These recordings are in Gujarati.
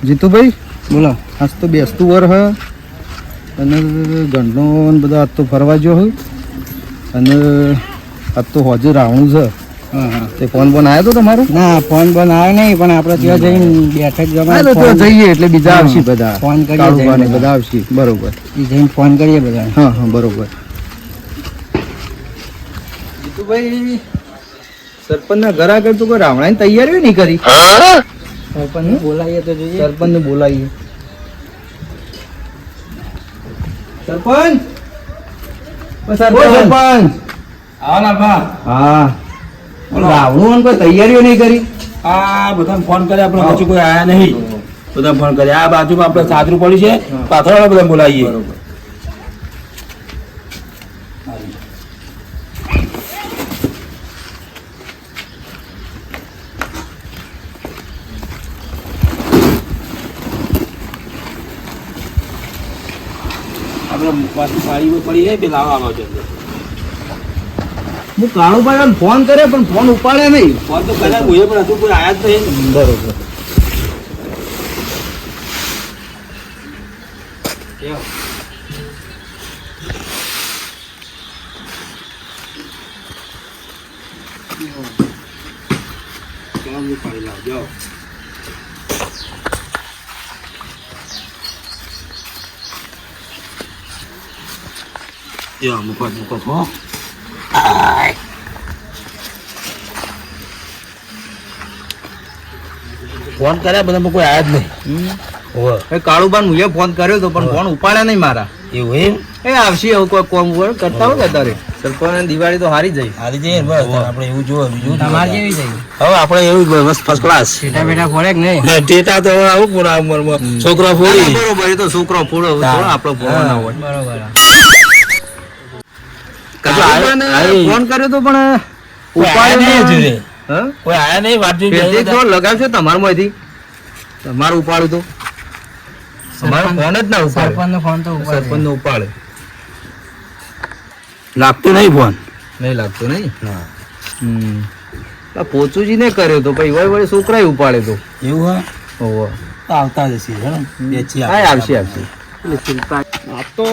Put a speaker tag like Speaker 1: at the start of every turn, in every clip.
Speaker 1: જીતુભાઈ બોલો, આજ તો બેસતું વર હ અને ગંડનો બધા આજ તો ફરવા ગયો હોય અને આજ તો હોજે રાવણું છે. તે ફોન બોન આવ્યો તો તમારો?
Speaker 2: ના, ફોન બોન આવે નહીં, પણ આપણે ત્યાં જઈને બેઠક જમા
Speaker 1: જઈએ એટલે બીજા આવશે બધા,
Speaker 2: ફોન કરીએ
Speaker 1: બધા આવશે. બરોબર,
Speaker 2: જઈને ફોન કરીએ બધા.
Speaker 1: હા હા બરોબર. જીતુભાઈ સરપંચ ના ઘર આગળ તો કોઈ રાવણાની તૈયારીઓ નહીં કરી.
Speaker 2: સરપંચ બોલાવીએ તો જોઈએ.
Speaker 1: સરપંચ ને બોલાવીએ. સરપંચ સરપંચ હા, રાવણું કોઈ તૈયારીઓ નહીં કરી.
Speaker 3: આ બધા ફોન કર્યા પણ પછી કોઈ આયા નહીં. બધા ફોન કર્યા. આ બાજુમાં આપણે સાદરું પડ્યું છે, પાથરવાળા બધા બોલાવીએ.
Speaker 1: બરોબર.
Speaker 3: આપણે પાછી પાડી પડી જાય પેલા આવા છે.
Speaker 1: હું કાળુભાઈ ફોન કર્યો પણ ફોન ઉપાડ્યા નહીં.
Speaker 3: ફોન તો કર્યા હું પણ હજુ કોઈ આયા જ નહીં.
Speaker 1: બરોબર.
Speaker 3: પાડી લાવજો. મૂકો હો. ફોન કર્યા બધા કોઈ આયા જ નહીં.
Speaker 1: કાળુભાઈ મુએ ફોન કર્યો તો પણ ફોન ઉપાડ્યા નહીં મારા.
Speaker 3: એવું એમ?
Speaker 1: એ આવશે એવું કોઈ કોમ કરતા હોય તારે. સરપંચ દિવાળી તો હારી જાય.
Speaker 3: હારી જઈએ બસ. આપણે એવું જોવે બીજું
Speaker 2: તમારે કેવી જાય?
Speaker 3: હવે આપણે એવું બસ ફર્સ્ટ ક્લાસ.
Speaker 2: બેટા બેટા ફોડે કે નહીં?
Speaker 3: ટેટા તો આવું પૂરા ઉંમરમાં છોકરા ફોડી.
Speaker 1: બરોબર, એ તો છોકરો ફોડો આપણો ફોડો ના હોય.
Speaker 2: બરોબર.
Speaker 1: ફોન કર્યો તો પણ ઉપાડ્યો નહીં.
Speaker 3: કોઈ આયા નહીં. વાંચી
Speaker 1: લગાવશો તમારા માંથી તમારું ઉપાડું તો તમારો ફોન જ ના ઉપાડે.
Speaker 2: સરપંચ નો ફોન તો
Speaker 1: સરપંચ નો ઉપાડે.
Speaker 3: લાગતું નહીં ફોન.
Speaker 1: નહીં લાગતો નહીં. પોચુજી ને કર્યો તો પછી વળી છોકરા ઉપાડે તો
Speaker 3: એવું હા.
Speaker 1: ઓહો,
Speaker 3: આવતા જશે.
Speaker 1: આવશે આવશે.
Speaker 4: આ તો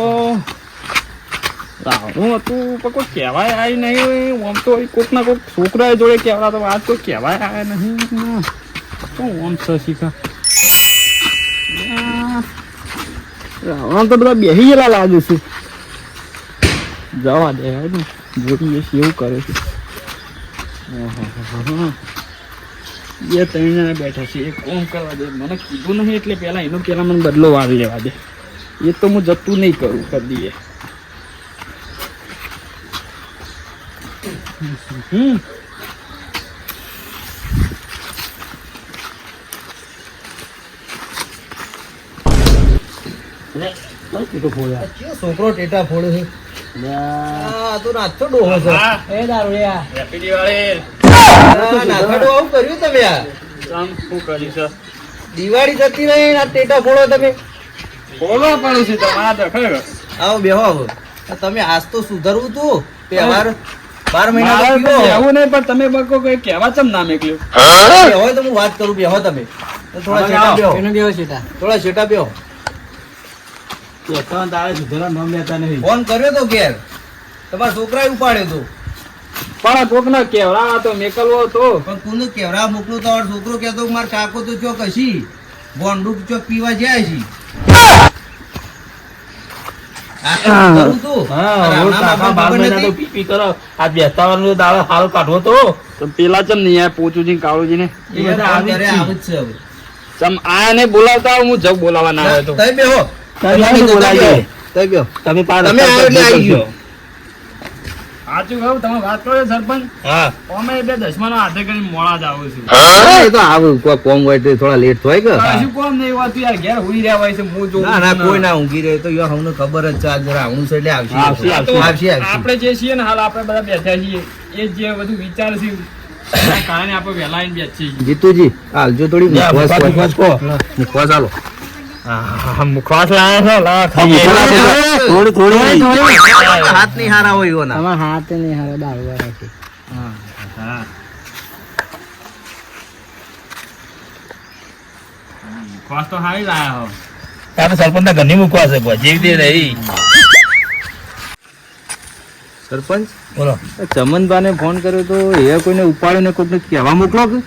Speaker 4: રાવણું હતું પણ કોઈ કહેવાય આવી નહીં. આમ તો કોઈક ના કોઈક છોકરા જોડે કહેવા તો આજ કોઈ કહેવાય આવ્યા નહીં. શું આમ શીખા રાવણ તો બધા બેસી ગયેલા લાગે છે. જવા દે ને, જોઈએ છે એવું કરે છે. બે ત્રણ જણા બેઠા છે. એક કોમ કરવા દે, મને કીધું નહીં એટલે પેલા એનો પેલા મને બદલો વાળી લેવા દે. એ તો હું જતું નહીં કરું કદી.
Speaker 1: છોકરો ટેટા ફોડે છે. તો નાથો ડોહો છે.
Speaker 2: એ દારૂડિયા.
Speaker 4: હેપી દિવાળી.
Speaker 1: નાથો ડોહો આવું કર્યું તમે? આ
Speaker 4: શું કરી છે?
Speaker 1: દિવાળી જતી રહી આ ટેટા ફોડો તમે.
Speaker 4: બોલવા પડે છે તમારા દખલ.
Speaker 1: આવો બેહો આવો. તમે આજ તો સુધરવું તું. તહેવાર 12 મહિના
Speaker 4: એવું નહીં, પણ તમે બકો કઈ કહેવા ચમ ના મેકલ્યું.
Speaker 1: બેહો તો હું વાત કરું. બેહો તમે થોડા છેટા બેહો.
Speaker 2: એનો બેહો છે તા.
Speaker 1: થોડા છેટા બેહો. ફોન કર્યો તો ઘેર, તમારા છોકરા ઉપાડ્યો તો.
Speaker 4: પણ કોક ના કેવડા તો મેકલવો તો.
Speaker 1: પણ કોને કેવડા મોકલું? તમારો છોકરો કહેતો મારા કાકો તો ચોક હશી બોન્ડુક ચોક પીવા જાય છે.
Speaker 4: પેલા ચમ નહીં પોચુજી કાળુજી ને ચમ આયા ને બોલાવતા હું જગ બોલાવા ના આવ્યો તો. સાચું કહું, તમે વાત કરો છો સરપંચ. અમે બે 10માં હાથે કરીને મોડા જ આવું છું.
Speaker 1: કોમ હોય થોડા લેટ થાય કે
Speaker 4: કશું કોમ નહીં હોતું યાર. ઘેર હુઈ રહ્યા હોય છે. હું જોઉં
Speaker 1: ના કોઈ ના ઊંઘી રહે તો યાર અમને ખબર જ છે. આજ જરા આવણું છે એટલે આવશે.
Speaker 4: આપણે જે છીએ ને હાલ આપણે બધા બેઠા છીએ એ જે બધું વિચાર છે એના કારણે આપણે વહેલા આવીને બેસીએ છીએ.
Speaker 1: જીતુજી હાલજો થોડી મુખવાસ ચાલો.
Speaker 4: મુખવાસ લાયા છો લા
Speaker 3: થોડી
Speaker 1: હાથ નહીં હારા હોય એવો ના
Speaker 2: આમાં હાથ નહીં હારે દારૂ વાળા છે.
Speaker 4: મુખવાસ તો હારી લાયા હો.
Speaker 3: તારે સરપંચ ના ઘરની મૂકવા છે જેવી તે રહી.
Speaker 1: સરપંચ
Speaker 3: બોલો.
Speaker 1: ચમનભાને ફોન કર્યો તો એ કોઈને ઉપાડીને કોઈને કહેવા મોકલો કે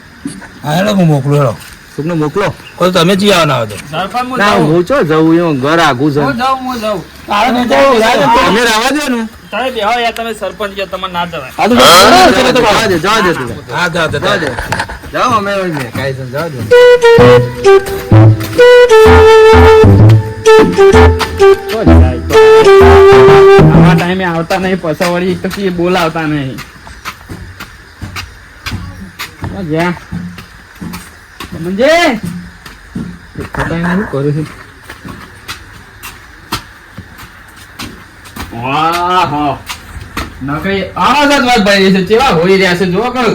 Speaker 3: હા હેલો હું મોકલું હેલો.
Speaker 1: કોઈને મોકલો.
Speaker 3: તો તમે જી આવવાના હો તો.
Speaker 4: સરપંચ હું
Speaker 1: ના
Speaker 4: જાઉં.
Speaker 1: હું ચો જવું એમ ઘર આગું છે
Speaker 4: હું જાઉં.
Speaker 3: તારે નહીં જવું, તમે રહેવા દો ને.
Speaker 4: તમે બેહો યાર, તમે સરપંચ કે તમારે ના જવાય.
Speaker 3: આ તો
Speaker 1: જવા દે જવા દે તું.
Speaker 3: હા જા જા.
Speaker 1: જાઓ અમે કાંઈ છે જવા દે
Speaker 4: આવા ટાઈમે આવતા નહીં, પછી વળી કશી બોલાવતા નહીં. જ્યાં સમજે
Speaker 1: શું કરું છું
Speaker 4: વાહ હા નકરી આવા જ વાત ભાઈ છે. કેવા હોઈ રહ્યા છે જો કર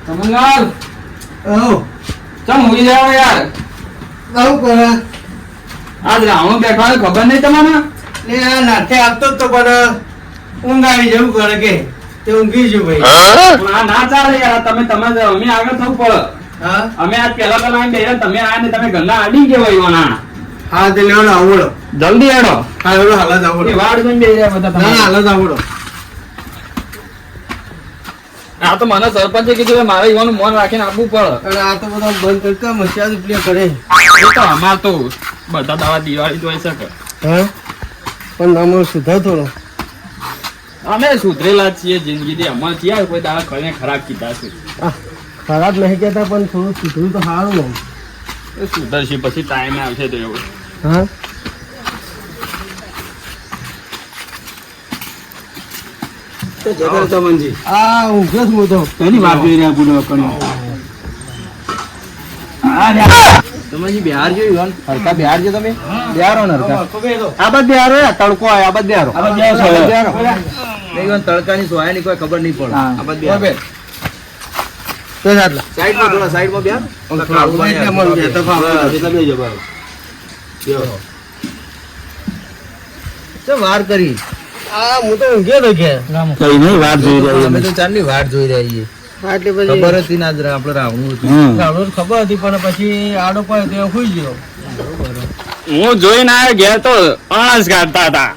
Speaker 4: સમંગાર ચમ હોઈ જાવ યાર.
Speaker 2: આવું કરે
Speaker 4: આજ રાવણો બેઠો હોય ખબર નહીં તમને?
Speaker 2: ને આ નાથે આવતો જ તો પણ ઊંઘ આવી જવું કરે કે તે ઊંઘી છું ભાઈ.
Speaker 4: પણ આ ના ચાલે યાર. તમે અમે આગળ થવું પડે.
Speaker 2: હા
Speaker 4: અમે આજ પેલા આવીને બેહ્યા, તમે આયા ને તમે ગંગા આડી ગયા હોય એવાના.
Speaker 2: હા તે લેવડો આવડો.
Speaker 4: જલ્દી હેડો.
Speaker 2: હા એવડો હાલત આવડો.
Speaker 4: એ વાડ જોઈને બેહી રહ્યા બધા
Speaker 2: ના
Speaker 4: તમે.
Speaker 2: હાલત આવડો.
Speaker 4: આ તો મને સરપંચે કીધું કે મારે ઈવાનું મન રાખીને આપવું પડે.
Speaker 2: અને આ તો બધા બંધ કરતા મસ્યાદ પ્લે કરે.
Speaker 4: એ તો અમાર તો બધા દાવા દિવાળી જોઈ શકે.
Speaker 2: હા પણ અમારો સુધાર થોડો.
Speaker 4: અમે સુધરેલા છીએ જિંદગીથી. અમાર થયા કોઈ દાવા કરીને ખરાબ કીધા છે.
Speaker 2: ખરાબ નહીં કહેતા પણ થોડું સુધરું તો સારું નહીં.
Speaker 4: એ સુધરશે પછી ટાઈમે આવશે તો એવું.
Speaker 2: હા
Speaker 3: ચમનજી
Speaker 2: આ ઊંઘે જ હું તો.
Speaker 3: એની વાત જોઈ રહ્યા ગુનો કર્યો.
Speaker 1: તમે બિહાર જોયું હરકા બિહાર જો તમે બિહારો ને હરકા આ બાદ બિહારો તડકો આવે આ બાદ બિહારો તડકાની સોયાની કોઈ ખબર નહીં પડે આ બાદ બિહારો સાઈડમાં થોડા સાઈડમાં બિહાર વાર કરી
Speaker 2: આ હું તો ઊંઘે તો કે
Speaker 3: કઈ નહીં વાત જોઈ રહ્યા
Speaker 1: અમે તો ચારની વાટ જોઈ રહ્યા છીએ
Speaker 2: એટલે પછી
Speaker 1: ખબર હતી ના જરા આપણે રાવણું હતું
Speaker 2: ગામડું જ ખબર હતી પણ પછી આડો પડ્યો તે સુઈ ગયો.
Speaker 4: હું જોઈને આવ્યો ઘેર તો અણસ કાઢતા હતા.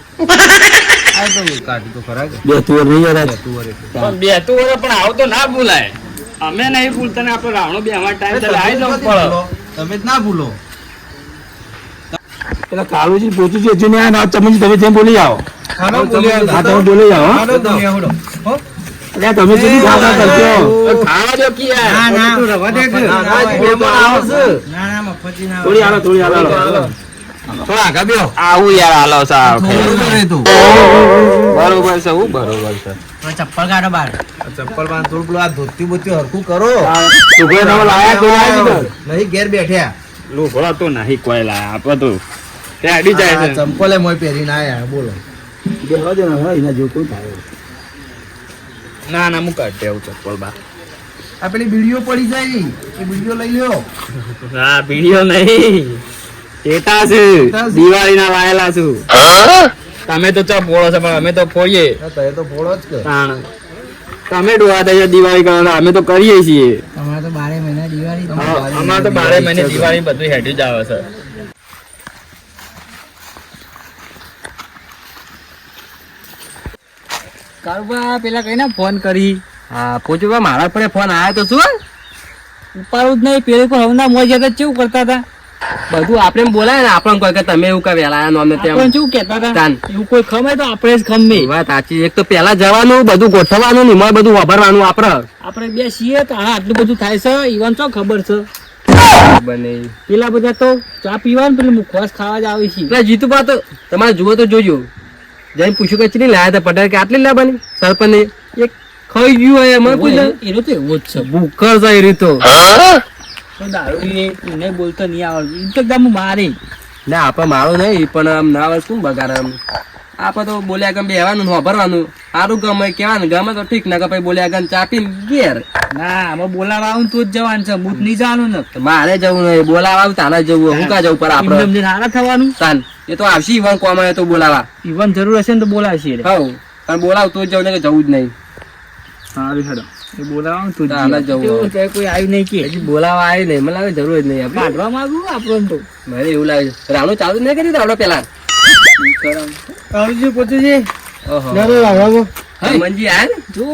Speaker 1: આ તો કાઢી તો ખરા કે
Speaker 3: બે તુર નહીં યાર
Speaker 4: પણ બેતું વરે પણ આવું તો ના ભૂલાય. અમે નહીં ભૂલતા ને આપણે રાવણો બે અમારા ટાઈમ ચાલે આવી જવું પડે.
Speaker 1: તમે જ ના ભૂલો
Speaker 3: પેલા કાળુજી પૂછ્યું છે હજુ નહીં આવ્યા. ચમનજી તમે જેમ બોલી આવો.
Speaker 2: ખાનો બોલ્યા
Speaker 3: હા તમે બોલી આવો હો.
Speaker 2: ખાનો બોલ્યા હો. હો?
Speaker 3: અલ્યા તમે સુધી ખાવા કરજો.
Speaker 4: ખાવા દો કી યાર.
Speaker 2: ના ના તું રવા દે કે. ના ના મફતી ના
Speaker 3: થોડી હાલો થોડી હાલો
Speaker 1: થોડા આગા બેહો
Speaker 4: આવું યાર હાલો સાહેબ.
Speaker 1: થોડું તો રહે તું
Speaker 4: બરોબર છે હું બરોબર છે.
Speaker 2: ચપ્પલ કાઢો બાર.
Speaker 1: આ ચપ્પલ માં થોડું પેલું આ ધોતી બોતી હરખું કરો
Speaker 3: છોકરો તમે લાયા કોઈ લાયા કીધું.
Speaker 1: નહીં ઘેર બેઠ્યા
Speaker 4: લુગડો તો નહીં કોઈ લાયા આપણે તો તે અડી જાય
Speaker 1: આ
Speaker 4: છે.
Speaker 1: ચંપલે મોય પહેરીને આયા બોલો
Speaker 3: બેહવા દે ને હવે એના જેવું કોઈ થાય.
Speaker 4: ના ના હું કાઢી આવું ચપ્પલ બા.
Speaker 1: આ પેલી બીડીઓ પડી જાય એ બીડીઓ લઈ લ્યો
Speaker 4: ના વિડીયો નહીં ટેટા છે. દિવાળી ના લાયેલા છું. તમે તો ચા ફોડો છો પણ અમે તો ફોડીએ.
Speaker 1: તે તો ફોડો જ કે
Speaker 4: તાણ તમે ડોહા દઈએ દિવાળી કરો અમે તો કરીએ છીએ.
Speaker 2: અમારે તો 12 મહિના દિવાળી.
Speaker 4: અમારે તો 12 મહિને દિવાળી બધું હેઠી જ આવે છે.
Speaker 2: કારુબા પેલા કઈને ફોન કરી
Speaker 5: હા પૂછ્યું મારા પર ફોન આવ્યો તો શું
Speaker 2: ઉપાડું જ નહીં. પેલી પર હવના મોજ જતા કેવું કરતા હતા.
Speaker 5: બધું આપણે બોલાય ને આપણે કોઈ કે તમે એવું કઈ વેલા આયા ને
Speaker 2: આપણે કેવું કહેતા હતા.
Speaker 5: તાન.
Speaker 2: એવું કોઈ ખમે તો આપણે જ ખમે.
Speaker 5: એ વાત સાચી. એક તો પેલા જવાનું બધું ગોઠવવાનું ને એમાં બધું વાપરવાનું આપણે
Speaker 2: આપણે બે છીએ તો હા આટલું બધું થાય છે. ઈવન શું ખબર છે.
Speaker 5: બને
Speaker 2: પેલા બધા તો ચા પીવાનું પેલું મુખવાસ ખાવા જ આવે છે.
Speaker 5: એટલે જીતુભા તો તમારે જુઓ તો જોજો જઈને પૂછ્યું કે ચીલી લાયા હતા પટેલ કે આટલી લાવવાની સરપંચ એક ખાઈ ગયું હોય એમાં કોઈ
Speaker 2: એનો તો એવો જ છે.
Speaker 5: ભૂખર જાય રીતો
Speaker 2: તો દારૂ એને બોલતો નહીં આવડતું. એમ તો એકદમ મારે
Speaker 5: ના આપણે મારો નહીં પણ આમ ના આવે શું બગાડ આમ આપણે તો બોલ્યા ગમ બેહવાનું ભરવાનું સારું ગમે કેવાનું ગમે તો ઠીક ના કે પછી બોલ્યા ગમ ચાપીને ઘેર
Speaker 4: ના અમે બોલાવા આવું તું જ જવાનું છે હું નહીં જવાનું ને
Speaker 5: મારે જવું નહીં બોલાવા આવું તાને જવું હું કા જવું પર આપડે
Speaker 4: હારા થવાનું
Speaker 5: તાન એ તો આવશે ઈવન કોમ આવે તો બોલાવા
Speaker 4: ઈવન જરૂર હશે ને તો બોલાવશે રે.
Speaker 5: હવ પણ બોલાવ તો જ જવું ને કે જવું જ નહીં
Speaker 4: સારું હેડો એ બોલાવા તું જ
Speaker 5: હાલ જ જવું.
Speaker 4: કેવું છે, કોઈ આવ્યું નહીં કે
Speaker 5: હજી બોલાવા આવી નહીં મને લાગે જરૂર જ નહીં આપણે
Speaker 4: કાઢવા માંગુ આપણને તો
Speaker 5: મને એવું લાગે છે રાવણું ચાલુ જ નહીં કરી આપણે પેલા
Speaker 2: આવજો પોતુજી
Speaker 5: ઓહો
Speaker 2: નરો લાવો
Speaker 5: મંજી આ ને
Speaker 4: જો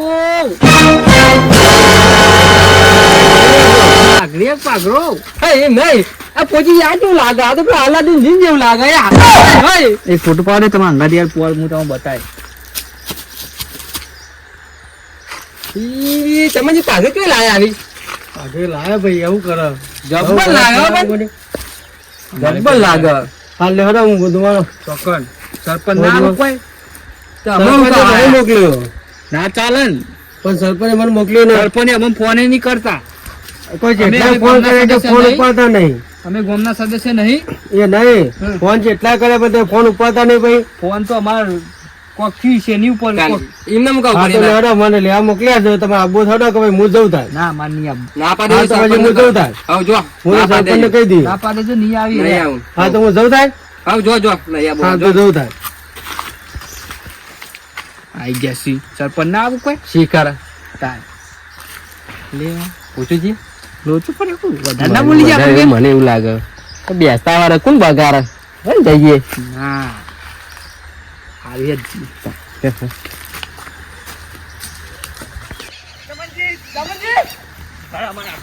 Speaker 4: પાઘડી પાઘડો
Speaker 5: હે એમ નહીં આ પોચી યાર કેવું લાગે આ તો પેલા અલાદીન જીન જેવું લાગે યાર હે
Speaker 4: એ ફોટો પાડે તમે અંગાડી યાર પોર હું તમને બતાય
Speaker 5: ઈ તમે જે પાઘડી કેવી લાયા આવી
Speaker 2: આજે લાયા ભાઈ એવું કરે
Speaker 5: જબ્બર લાગે હો પણ જબ્બર લાગે
Speaker 2: હાલ લે હડા હું બધું
Speaker 4: ચોકન સરપંચ ના આવે કોઈ
Speaker 5: તો અમે હું
Speaker 2: સરપંચે
Speaker 5: કરવા
Speaker 2: મને
Speaker 5: આયા?
Speaker 2: મોકલ્યો
Speaker 4: ના ચાલે ને
Speaker 2: પણ સરપંચે મને મોકલ્યો ને
Speaker 4: સરપંચ અમે ફોન નહીં કરતા
Speaker 2: કોઈ
Speaker 4: અમે
Speaker 2: જેટલા ફોન કરે તો
Speaker 4: સદસ્ય
Speaker 2: ફોન
Speaker 4: નહીં.
Speaker 2: ઉપાડતા નહીં
Speaker 4: અમે ગામના સદસ્ય નહીં
Speaker 2: એ નહીં ફોન જેટલા કરે પણ તે ફોન ઉપાડતા નહીં ભાઈ
Speaker 4: ફોન તો અમાર કોકી છે ની ઉપર
Speaker 5: કાલે.
Speaker 4: કોક.
Speaker 5: એમને હું કહું
Speaker 2: હા તો
Speaker 5: કરી
Speaker 2: લેવડો મને લેવા મોકલ્યા છે તમે આબો થોડો કે ભાઈ હું જઉં થાય
Speaker 4: ના માર નહીં આવું
Speaker 5: ના
Speaker 2: હા
Speaker 5: પાડે
Speaker 2: તો પછી હું જઉં થાય
Speaker 5: આવ જો
Speaker 2: હું
Speaker 5: ના
Speaker 2: તો
Speaker 5: પાડે
Speaker 2: સરપંચને કહી દઈ
Speaker 4: ના પાડે તો નહીં આવી
Speaker 5: નહીં આવું
Speaker 2: હા તો હું જઉં થાય
Speaker 5: આવ જો જો નહીં આવું
Speaker 2: હા
Speaker 5: જો
Speaker 2: તો જઉં થાય
Speaker 4: આઈ ગયા સી સરપંચ ના આવું કોઈ
Speaker 5: શીખર
Speaker 4: તાર
Speaker 5: લે પૂછું જી
Speaker 4: લોચું પડે કોઈ વધારે ના બોલી જાય આપણે
Speaker 5: મને એવું લાગે તો બેસતા વાળા કોણ બગાડે હે જઈએ
Speaker 4: ના આવી જ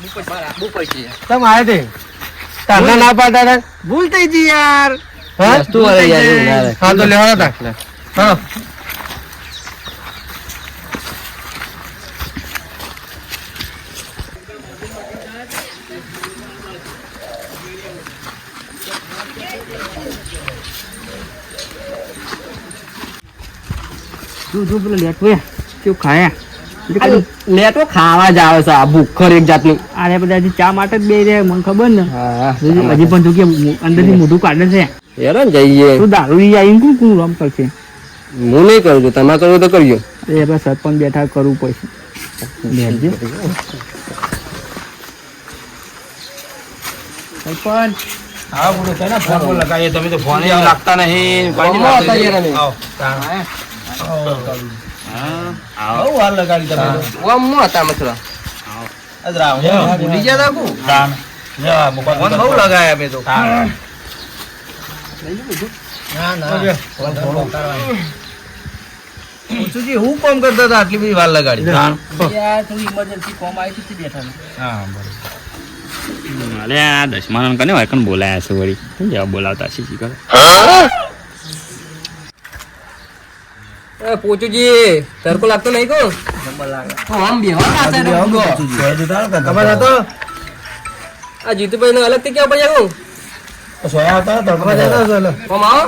Speaker 2: તમે આયા તે તારના ના પાડતા હતા
Speaker 4: ભૂલ થઈ ગઈ યાર
Speaker 2: હા
Speaker 5: વસ્તુ વાળા યાર એવું લાગે.
Speaker 2: હા તો લેવાના હતા હા
Speaker 4: જો પેલો લેટવો કેવું ખાયા
Speaker 5: આ લેટો ખાવા જ આવે છે આ ભૂખર એક જાતનું
Speaker 4: આને બધા હજી ચા માટે જ બે રહ્યા મને ખબર ને
Speaker 5: હા
Speaker 4: હજી પણ તું કે અંદરથી મોઢું કાઢે છે
Speaker 5: યાર જઈએ
Speaker 4: તું દારૂ લઈ આવીને કોણ કોણ રમ કરશે
Speaker 5: હું નહીં કરું છું તમે કરવું તો કરજો
Speaker 4: એ આપણે સરપંચ બેઠા કરવું પડશે બેસજે. સરપંચ
Speaker 3: હા બોલો છે ને ફોન લગાવીએ તમે તો ફોન લાગતા નહીં
Speaker 5: ફોનમાં હતા યાર અમે.
Speaker 3: આવો વાર લગાડી તમે તો.
Speaker 5: ઓમમાં હતા મથુરા
Speaker 3: આજ રાવ
Speaker 5: ભૂલી ગયા તા કોણ?
Speaker 3: તાન જા ફોન બહુ લગાયા અમે તો
Speaker 2: પૂછુજી હું કામ કરતા હતા આટલી બધી વાર લગાડી
Speaker 4: યાર થોડી ઇમરજન્સી કોમ આવી હતી બેઠા
Speaker 3: હા બરોબર
Speaker 6: અરે આ દસમાનો કને હોય કને બોલાયા છે વળી શું જવાબ બોલાવતા છે શીખર
Speaker 5: એ પોચુજી તરકો લાગતો નહીં કો તો આમ બેહવા પાછા ને ઊંઘો.
Speaker 2: ખબર હતો
Speaker 5: આ જીતુભાઈ નો અલગ થી ક્યાં પડ્યા હું
Speaker 3: સોયા હતા તો
Speaker 2: ખબર હતો ચાલો
Speaker 5: કોમ આવો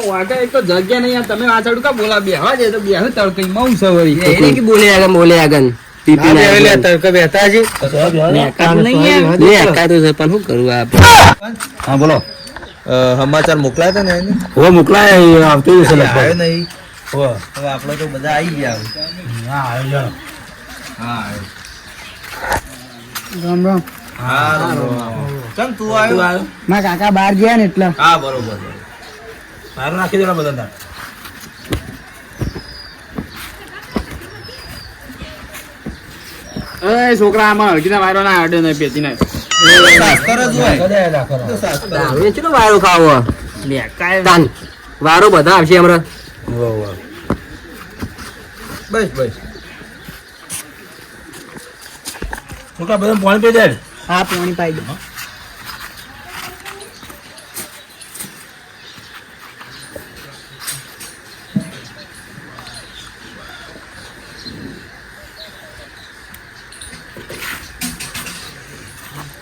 Speaker 4: વાગા એક તો જગ્યા નહીં યાર તમે આ સાઈડ કા બોલા બેહવા દે તો બેહ તડકે મઉ સવરી
Speaker 5: એને કે બોલે આગન પીપી ના
Speaker 2: લે તરકે બેઠા છે
Speaker 4: નહીં યાર
Speaker 5: લે કાતો છે પણ શું કરું આ
Speaker 3: હા બોલો
Speaker 1: સમાચાર મોકલાયા હતા ને એને
Speaker 3: હવે મોકલાય આવતો જશે
Speaker 1: આવ્યો નહીં
Speaker 3: હો
Speaker 1: હવે આપણે તો બધા આવી ગયા
Speaker 3: હા આવ્યો
Speaker 4: રામ રામ
Speaker 1: હા ચમ તું આવ્યો
Speaker 4: મારા કાકા બહાર ગયા ને એટલે
Speaker 1: હા બરોબર
Speaker 3: સારું નાખી દેલા બધા તાર.
Speaker 4: એ છોકરા આમાં હળગીના વાયરો ના આડે ને પેતી ના
Speaker 1: શાસ્ત્ર જ હોય
Speaker 3: કદાય રાખો
Speaker 1: તો શાસ્ત્ર
Speaker 5: દારૂ ચેલો વારો ખાવો
Speaker 4: લે કાય
Speaker 5: તાન વારો બધા આવશે હમણાં
Speaker 1: બસ બસ
Speaker 3: છોકરા બધા પાણી પી જાય
Speaker 4: હા પાણી પાઈ દે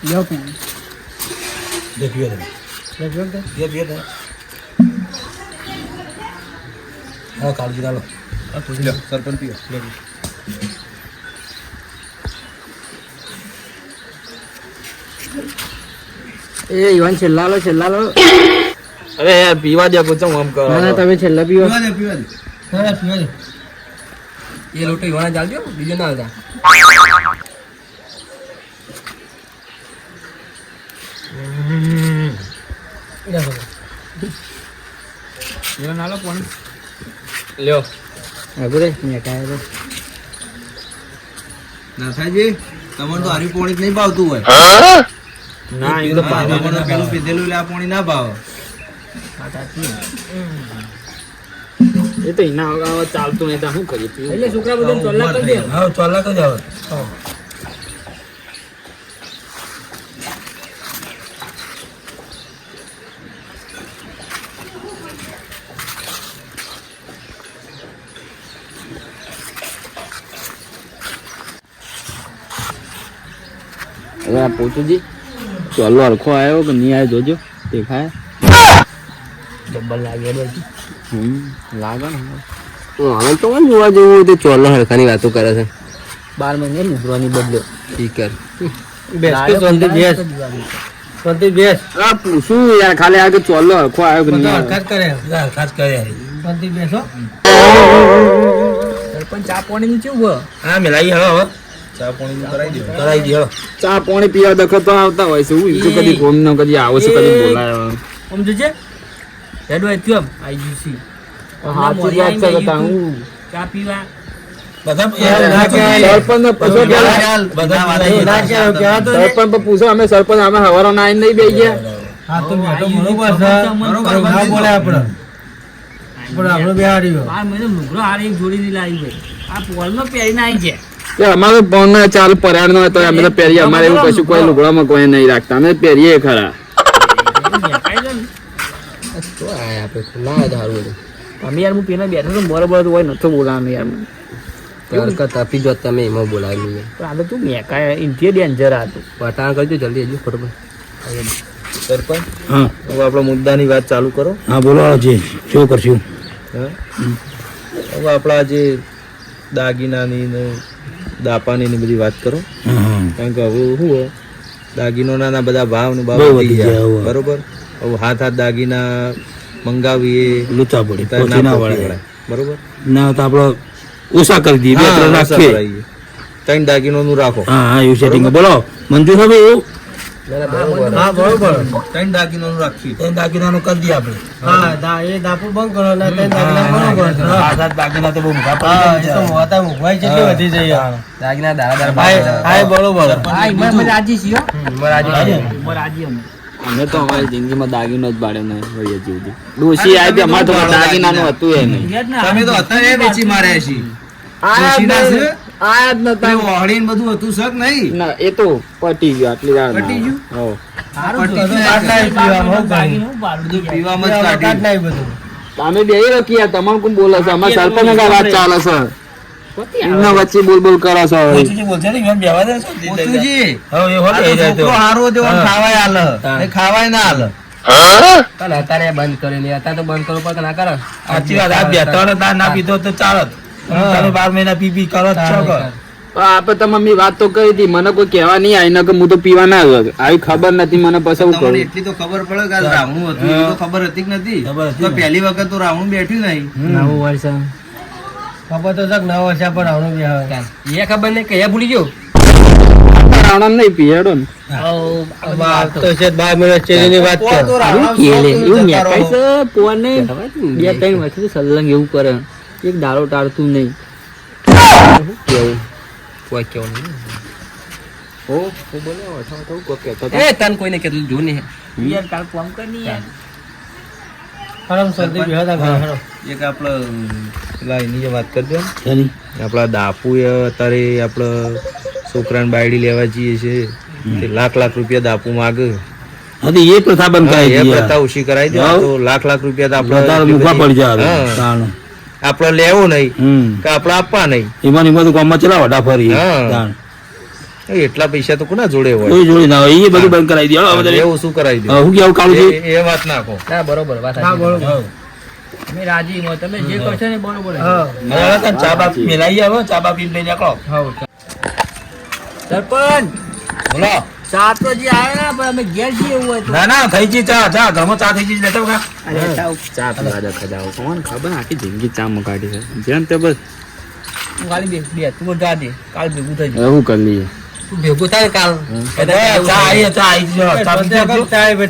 Speaker 4: લ્યો પાણી
Speaker 3: દેખીએ તમે ये पिए थे हाँ कागजी डालो
Speaker 1: સરપંચ પીઓ
Speaker 5: એ ઈવાન છેલ્લા લો
Speaker 3: અરે યાર પીવા દે પૂછો આમ કરો
Speaker 5: ના તમે છેલ્લા પીવો
Speaker 2: પીવા દે પીવા દે.
Speaker 5: એ લોટો ઈવાના ચાલજો બીજો ના આવતા
Speaker 3: લ્યો
Speaker 5: અગરે મેં કાય તો
Speaker 1: નાથાજી તમને તો હારી પોણી જ નહીં ભાવતું હોય
Speaker 3: ના એ તો પાણી
Speaker 1: તમને પેલું પીધેલું એટલે આ પોણી ના ભાવે
Speaker 4: એ તો એના વગર ચાલતું નહીં તો શું કરીએ પીવું
Speaker 5: એટલે છોકરા બધા ચોલ્લા કરી દે
Speaker 3: હા ચોલા તો જાવ
Speaker 4: હવે આ પોતુજી ચોલ્લો હરખો આવ્યો કે નહીં આવ્યો જોજો દેખાય
Speaker 5: ડબ્બલ લાગે બધું
Speaker 4: લાગે ને
Speaker 5: હવે તો કોણ જોવા જેવું તે ચોલ્લો હરખાની વાતો કરે છે
Speaker 4: 12 મહિને નીકળવાની બદલો
Speaker 5: સ્પીકર
Speaker 2: બેસ કે શાંતિ બેસ. શાંતિ બેસ.
Speaker 4: આ પૂછું યાર ખાલી આ કે ચોલ્લો હરખો આવ્યો કે નહીં
Speaker 2: બધા
Speaker 4: આવ્યો.
Speaker 2: હરકત કરે.
Speaker 3: ખાસ કરે
Speaker 2: શાંતિ બેસો.
Speaker 5: સરપંચ ચા પાણી કેવું
Speaker 3: હા મેલાઈ હવે ચા પાણી કરાવી દે
Speaker 4: ચા પાણી પીવા દખત તો આવતા હોય છે હું ઈકો કદી ફોન ન કદી આવો છે કદી બોલાયો
Speaker 5: આમ જોજે હેડો એમ આઈજીસી
Speaker 4: હાચી વાત છે કે તા હું
Speaker 5: ચા પીવા
Speaker 3: બધા
Speaker 4: સરપંચ ને પૂછો પેલા.
Speaker 3: બધા
Speaker 2: ના કહેવાય, કહેવાય તો નહીં.
Speaker 4: સરપંચ પર પૂછો અમે સરપંચ અમે હવારો ના આઈને નહીં બેહી ગયા
Speaker 2: હા તો બેઠો બરોબર છે. બરોબર ના બોલે આપણે. પણ આપણે બેહાડ્યો.
Speaker 5: 12 મહિને લુગડો હારે એક જોડીની લાવી ભાઈ આ પોલમાં પહેરીને આવી ગયા
Speaker 4: કે અમારે ફોન ના ચાલ પરાડ નો હતો અમે તો પહેરીએ અમારે એવું કશું કોઈ લુગડામાં કોઈ નહીં રાખતા અમે પહેરીએ ખરા
Speaker 5: તો આયા આપણે ખુલ્લા ધારું બધું અમે યાર હું પેલા બેઠો તો બરોબર હોય નતો બોલાવાનું યાર મને હરકત આપી જો તમે એમાં બોલાવી લઈએ પણ આ તો તું મેકા ઇન્ડિયા ડેન્જર હતું પટાણ કરજો જલ્દી હજુ ફટોફટ
Speaker 1: સરપંચ
Speaker 3: હા
Speaker 1: હવે આપણે મુદ્દાની વાત ચાલુ કરો.
Speaker 3: હા બોલો જી શું કરશું
Speaker 1: હા? હવે આપણા જે દાગીનાની ને દાપાની ને બધી વાત કરો. કારણ કે હવે શું હોય દાગીનોના બધા ભાવ ને
Speaker 3: બહુ
Speaker 1: ભાવ
Speaker 3: વધી
Speaker 1: વધી
Speaker 3: ગયા
Speaker 1: જાય
Speaker 3: હવે.
Speaker 1: બરોબર. હવે હાથ દાગીના મંગાવીએ
Speaker 3: લૂચા પડી
Speaker 1: તો
Speaker 3: પોચી
Speaker 1: ના
Speaker 3: ના
Speaker 1: પહોંચી
Speaker 3: વળે
Speaker 1: વળાય. બરોબર.
Speaker 3: ના તો આપણો ઓછા કરી દઈએ બે
Speaker 1: હા,
Speaker 3: ત્રણ
Speaker 1: ઓછા
Speaker 3: રાખીએ
Speaker 1: કરાવીએ. 3 દાગીનોનું રાખો.
Speaker 3: હા હા એવું સેટિંગ બોલો મંજૂર હવે એવું
Speaker 2: હા બરોબર.
Speaker 1: 3 દાગીનોનું રાખીએ.
Speaker 3: દાગીનાનું કરી દઈએ આપણે
Speaker 2: હા એ દાપુ બંધ કરો ને ત્રણ દાગીના બરોબર છે. હા.
Speaker 3: આઝાદ દાગીના તો બહુ મોટા
Speaker 2: હા એ
Speaker 3: પડી
Speaker 2: તો મોટા મોંઘવાઈ કેટલી વધી જઈ યાર.
Speaker 5: દાગીના દાડા
Speaker 2: હા એ બરોબર.
Speaker 5: હા ઈમર રાજી છીએ ઈમર રાજી અમે
Speaker 4: અમે તો અમારી જિંદગીમાં દાગીનો જ પાડે નહીં હોય જીવતી ડોશી આવી અમારે તો દાગીનાનું હતું એ નહીં
Speaker 1: તમે તો અત્યારે વેચી માર્યા છીએ.
Speaker 4: આયા જ
Speaker 1: ડોશીના છે?
Speaker 4: નહીં. આયા જ નતા
Speaker 1: પેલું વાહડી ને બધું હતું શક નહીં.
Speaker 4: ના એ તો પટી ગયું આટલી વાર
Speaker 1: પટી ગયું?
Speaker 4: હો
Speaker 2: બધું આટલા જ પીવામાં હું કરું.
Speaker 1: બધું પીવામાં જ
Speaker 2: કાઢ
Speaker 1: કાઢ્યું.
Speaker 2: નાખ્યું બધું.
Speaker 4: તમે બે રખી તમારે કોણ બોલે છે અમારે સરપંચ ને વાત ચાલે છે એમના વચ્ચે બોલ બોલ કરે છે હવે.
Speaker 3: બોલશે ને એમ બેવા દે
Speaker 1: પોતુજી,
Speaker 3: હવે એ
Speaker 1: આ
Speaker 3: હોત
Speaker 1: તો છોકરો હારો હતો, આમ ખાવાય હાલે. એ ખાવાય ના હાલે.
Speaker 5: અત્યારે બંધ કર્યું નહીં અત્યારે તો બંધ કરવું પડે કે ના કરે
Speaker 3: સાચી વાત આ બે ત્રણ દાન ના પીધો તો ચાલત તમે 12 મહિના પી પી કરો જ છો કે
Speaker 4: પણ આપે તો મમ્મી વાત તો કરી હતી મને કોઈ કહેવા નહીં આવી કે હું તો પીવા ના આવ્યો આવી ખબર નથી મને પછી હું
Speaker 1: તમને
Speaker 4: કરું
Speaker 1: એટલી તો ખબર પડે કે આ રાવણું હતું એ તો ખબર હતી કે નથી?
Speaker 3: ખબર હતી
Speaker 1: તો
Speaker 3: ને.
Speaker 1: પહેલી વખત તો રાવણું બેઠ્યું નહીં.
Speaker 5: નવું વર્ષ
Speaker 2: ખબર તો છે કે 9 વર્ષ પણ આવડું બી આવે.
Speaker 5: એ ખબર નહીં કયા ભૂલી ગયો
Speaker 4: રાવણ નહીં પીએડો ને
Speaker 2: વાત તો છે 12 મિનિટ ચેરીની વાત
Speaker 1: પોર
Speaker 2: છે.
Speaker 1: તો રાવણ
Speaker 4: કેલે
Speaker 1: સૌથી
Speaker 4: એવું
Speaker 1: જતા
Speaker 4: મેકાય
Speaker 1: રહો.
Speaker 4: છે પોને 2-3 વર્ષથી સલંગ એવું કરે એક દાડો ટાળતું નહીં કેવું
Speaker 5: કોઈ કેવું નહીં
Speaker 4: ઓ હું બોલે ઓઠા કોઈ કહેતો
Speaker 5: એ તન કોઈને કીધું જો નહીં યાર કાલ ફોન કર ની યાર
Speaker 2: હરમ શરદી બી હતા ઘરે, હરમ.
Speaker 1: એક આપણે પેલા એની જે વાત કરજો ને.
Speaker 3: એની
Speaker 1: આપણા દાપુ અત્યારે આપણે છોકરાને બાયડી લેવા જઈએ છે તે લાખ રૂપિયા દાપુ માગે.
Speaker 3: હતી એ પ્રથા બંધ
Speaker 1: હા,
Speaker 3: કરાવી
Speaker 1: એ
Speaker 3: દીધી
Speaker 1: પ્રથા ઓછી કરાવી દે.
Speaker 3: હા.
Speaker 1: તો લાખ રૂપિયા તો
Speaker 3: વધારે
Speaker 1: આપણે
Speaker 3: મૂકવા પડી જાય
Speaker 1: હા.
Speaker 3: હવે. તાણ.
Speaker 1: આપણે લેવું નહીં
Speaker 3: હમ
Speaker 1: કે આપણે આપવા નહીં.
Speaker 3: એમાં ને એમાં તો ગામમાં ચલા વડા ફરી
Speaker 1: હા.
Speaker 3: તાણ.
Speaker 1: એટલા પૈસા તો કોના જોડે હોય?
Speaker 3: કોઈ જોડી ના હોય એ બધું બંધ કરાવી દે હવે બધા.
Speaker 1: એવું શું કરાવી દે?
Speaker 3: હું કેવું કાળું છે
Speaker 1: એ વાત નાખો.
Speaker 5: ના બરોબર વાત
Speaker 2: હા બરોબર.
Speaker 5: અમે રાજી હો તમે જે કહો છો ને બરોબર
Speaker 2: હા.
Speaker 3: હવે કાંઈ ચા બા મેલાઈ આવો ચા બા પીને લઈને નીકળો
Speaker 5: સરપંચ
Speaker 3: બોલો
Speaker 5: સાત તો જે આયા પણ અમે ઘેર જઈએ એવું હોય તો
Speaker 3: ના ના થઈ ગઈ ચા ચા ઘરમાં ચા થઈ ગઈ લેતા કા
Speaker 6: ચા પીવા દે ખજાઓ કોણ ખબર આખી જિંદગી ચા મકાડી છે જેમ તે બસ
Speaker 5: તું ખાલી બે તું જા દે કાલ ભેગું થઈ જાય
Speaker 6: એવું કરી લઈએ
Speaker 5: તું ભેગું થાય કાલ
Speaker 3: ચા આવી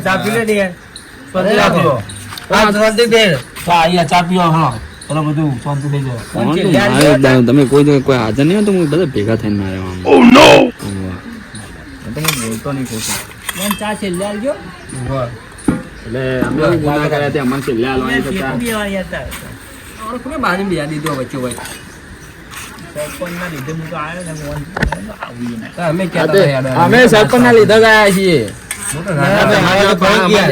Speaker 3: ચા
Speaker 2: પી લે યાર
Speaker 3: ચા પીઓ
Speaker 2: આ જલ્દી દે
Speaker 3: ચા આવી ચા પીઓ હા ચલો બધું શાંતિ થઈ જાય
Speaker 6: કોણ તું મારે તમે કોઈ હાજર નહીં હોય તો હું બધા ભેગા થઈને મારે આમ ઓ નો તો હું બોલતો નહીં ખોટું
Speaker 5: મને ચા છેલ્લે આવજો
Speaker 6: એટલે અમે એવું ગુના કર્યા તે અમને છેલ્લે હાલવાની તો ચા
Speaker 5: કોને બાજુ બિયા દીધો વચ્ચે વચ્ચે સરપંચના લીધે હું તો આવ્યો ને હું આવું અમે ક્યાં
Speaker 6: અમે સરપંચ ના લીધા ગયા છીએ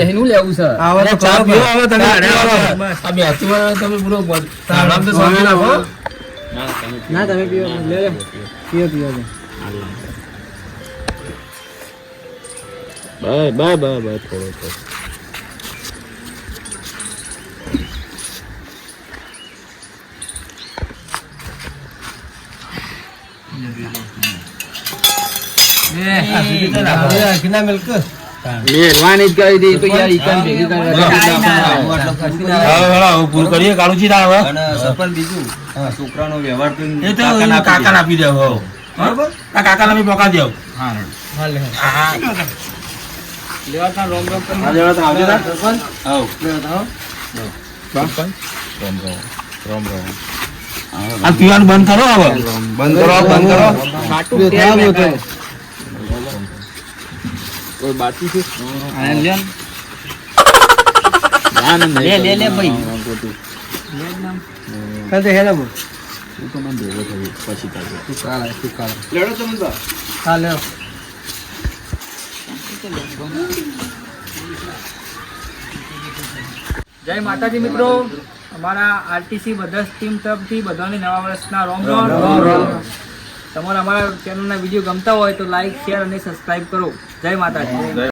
Speaker 5: એનું લેવું છે
Speaker 3: ચા પીઓ હવે તમે આ બે હાથમાં તમે પૂરો આરામ તો સમય નાખો
Speaker 5: ના તમે પીવો લે લે પીવો પીવો
Speaker 6: બાય થોડો
Speaker 2: કિના મિલ્ક
Speaker 6: મેલવાની જ કરી દી તો યાર ઈકન ભેગી
Speaker 3: હવે પૂરું કરીએ કાળુજી ના હવે
Speaker 1: સરપંચ બીજું છોકરાનો વ્યવહાર તો
Speaker 3: એ તો કાકા આપી દેવો હો બરાબર આ કાકા બી પોકા દેવ હા
Speaker 5: લેવાતા રોમ રોમ
Speaker 3: હા લેવા તો આવજો તા
Speaker 2: સરપંચ
Speaker 3: આવ આ પીવાનું બંધ કરો હવે
Speaker 1: બંધ કરો
Speaker 5: ખાટું તેલ મેં
Speaker 6: કોઈ બાકી છે
Speaker 5: આને લે
Speaker 6: ના ના
Speaker 5: લે લે ભાઈ
Speaker 2: કદે હેલા બોલ
Speaker 6: તું તો મને ભેગો થયો પછી કાઢો
Speaker 1: લેડો તમે તો
Speaker 2: હા લે
Speaker 5: જય માતાજી મિત્રો અમારા આરટીસી બધા ટીમ તરફથી બધાને નવા વર્ષના રોમ રોમ તમારા અમારા ચેનલના વિડીયો ગમતા હોય તો લાઈક શેર અને સબસ્ક્રાઇબ કરો જય માતાજી